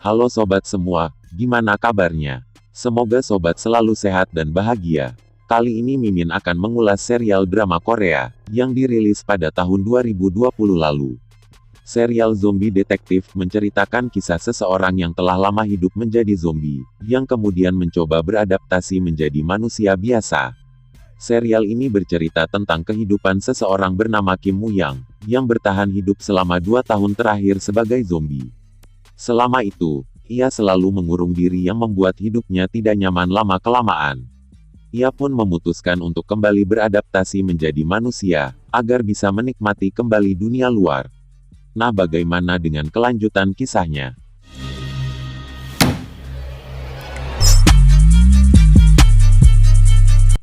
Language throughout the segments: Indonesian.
Halo sobat semua, gimana kabarnya? Semoga sobat selalu sehat dan bahagia. Kali ini Mimin akan mengulas serial drama Korea, yang dirilis pada tahun 2020 lalu. Serial zombie detektif menceritakan kisah seseorang yang telah lama hidup menjadi zombie, yang kemudian mencoba beradaptasi menjadi manusia biasa. Serial ini bercerita tentang kehidupan seseorang bernama Kim Woo-young, yang bertahan hidup selama 2 tahun terakhir sebagai zombie. Selama itu, ia selalu mengurung diri yang membuat hidupnya tidak nyaman lama-kelamaan. Ia pun memutuskan untuk kembali beradaptasi menjadi manusia, agar bisa menikmati kembali dunia luar. Nah, bagaimana dengan kelanjutan kisahnya?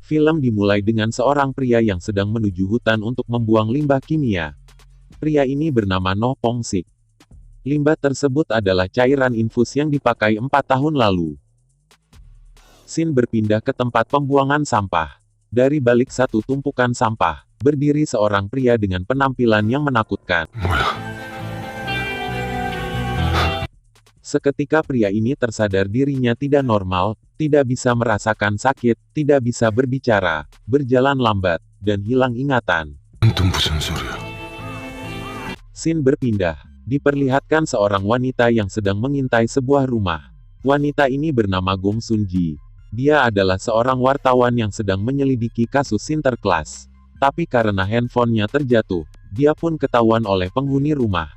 Film dimulai dengan seorang pria yang sedang menuju hutan untuk membuang limbah kimia. Pria ini bernama Noh Pong-sik. Limbah tersebut adalah cairan infus yang dipakai 4 tahun lalu. Scene berpindah ke tempat pembuangan sampah. Dari balik satu tumpukan sampah, berdiri seorang pria dengan penampilan yang menakutkan. Seketika pria ini tersadar dirinya tidak normal, tidak bisa merasakan sakit, tidak bisa berbicara, berjalan lambat, dan hilang ingatan. Scene berpindah. Diperlihatkan seorang wanita yang sedang mengintai sebuah rumah. Wanita ini bernama Gong Sun-ji. Dia adalah seorang wartawan yang sedang menyelidiki kasus Sinterklas. Tapi karena handphonenya terjatuh, dia pun ketahuan oleh penghuni rumah.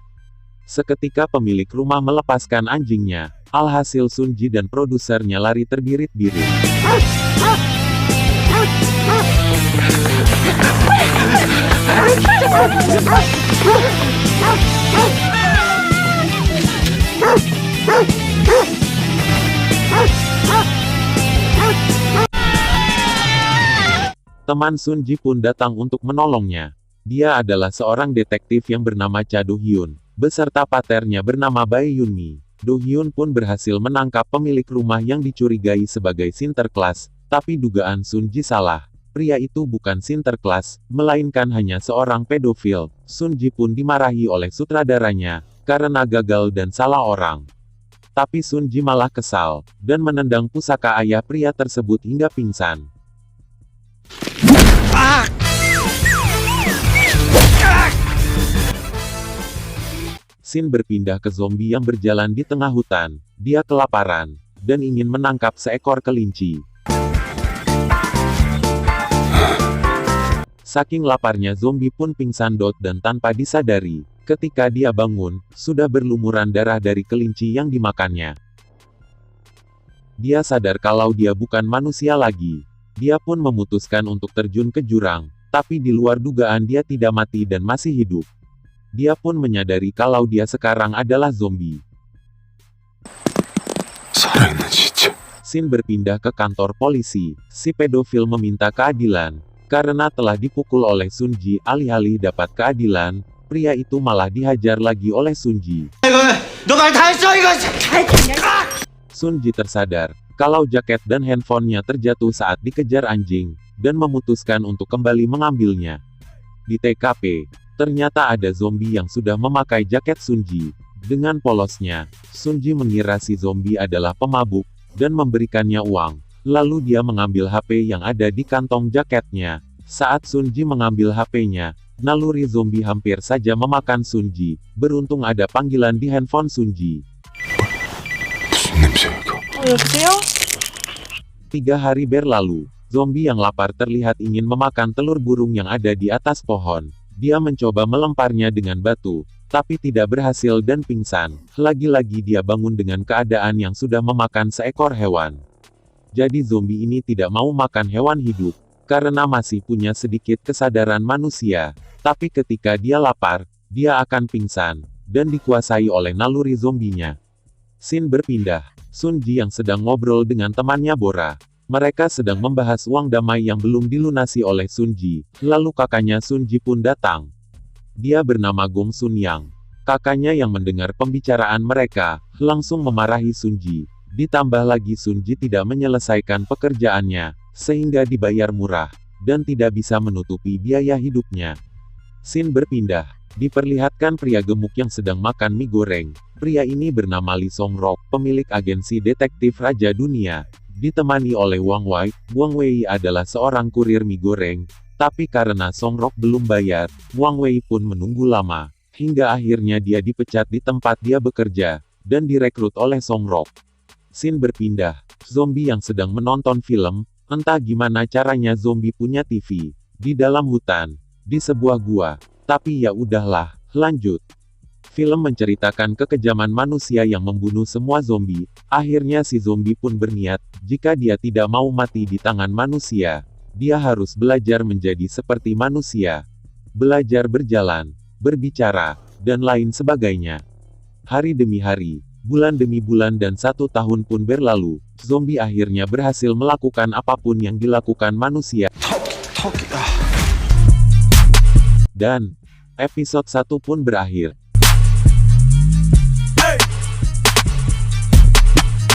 Seketika pemilik rumah melepaskan anjingnya, alhasil Sun-ji dan produsernya lari terbirit-birit. Teman Sun-ji pun datang untuk menolongnya. Dia adalah seorang detektif yang bernama Cha Do-hyun, beserta paternya bernama Bae Yun-mi. Do-hyun pun berhasil menangkap pemilik rumah yang dicurigai sebagai Sinterklas, tapi dugaan Sun-ji salah. Pria itu bukan Sinterklas, melainkan hanya seorang pedofil. Sun-ji pun dimarahi oleh sutradaranya, karena gagal dan salah orang. Tapi Sun-ji malah kesal, dan menendang pusaka ayah pria tersebut hingga pingsan. Scene berpindah ke zombie yang berjalan di tengah hutan. Dia kelaparan, dan ingin menangkap seekor kelinci. Saking laparnya zombie pun pingsan dan tanpa disadari, ketika dia bangun, sudah berlumuran darah dari kelinci yang dimakannya. Dia sadar kalau dia bukan manusia lagi. Dia pun memutuskan untuk terjun ke jurang, tapi di luar dugaan dia tidak mati dan masih hidup. Dia pun menyadari kalau dia sekarang adalah zombie. Scene berpindah ke kantor polisi. Si pedofil meminta keadilan. Karena telah dipukul oleh Sun-ji, alih-alih dapat keadilan, pria itu malah dihajar lagi oleh Sun-ji. Sun-ji tersadar kalau jaket dan handphonenya terjatuh saat dikejar anjing, dan memutuskan untuk kembali mengambilnya. Di TKP, ternyata ada zombie yang sudah memakai jaket Sun-ji. Dengan polosnya, Sun-ji mengira si zombie adalah pemabuk, dan memberikannya uang. Lalu dia mengambil HP yang ada di kantong jaketnya. Saat Sun-ji mengambil HP-nya, naluri zombie hampir saja memakan Sun-ji. Beruntung ada panggilan di handphone Sun-ji. 3 hari berlalu, zombie yang lapar terlihat ingin memakan telur burung yang ada di atas pohon. Dia mencoba melemparnya dengan batu, tapi tidak berhasil dan pingsan. Lagi-lagi dia bangun dengan keadaan yang sudah memakan seekor hewan. Jadi zombie ini tidak mau makan hewan hidup, karena masih punya sedikit kesadaran manusia. Tapi ketika dia lapar, dia akan pingsan, dan dikuasai oleh naluri zombinya. Scene berpindah. Sun-ji yang sedang ngobrol dengan temannya Bora. Mereka sedang membahas uang damai yang belum dilunasi oleh Sun-ji. Lalu kakaknya Sun-ji pun datang. Dia bernama Gong Sun-yang. Kakaknya yang mendengar pembicaraan mereka, langsung memarahi Sun-ji. Ditambah lagi Sun-ji tidak menyelesaikan pekerjaannya, sehingga dibayar murah, dan tidak bisa menutupi biaya hidupnya. Scene berpindah. Diperlihatkan pria gemuk yang sedang makan mie goreng. Pria ini bernama Lee Songrok, pemilik agensi detektif Raja Dunia. Ditemani oleh Wang Wei. Wang Wei adalah seorang kurir mie goreng. Tapi karena Songrok belum bayar, Wang Wei pun menunggu lama. Hingga akhirnya dia dipecat di tempat dia bekerja, dan direkrut oleh Songrok. Scene berpindah. Zombie yang sedang menonton film. Entah gimana caranya zombie punya TV. Di dalam hutan. Di sebuah gua. Tapi ya udahlah, lanjut. Film menceritakan kekejaman manusia yang membunuh semua zombie. Akhirnya si zombie pun berniat, jika dia tidak mau mati di tangan manusia, dia harus belajar menjadi seperti manusia. Belajar berjalan, berbicara, dan lain sebagainya. Hari demi hari, bulan demi bulan dan 1 tahun pun berlalu, zombie akhirnya berhasil melakukan apapun yang dilakukan manusia. Dan episode 1 pun berakhir.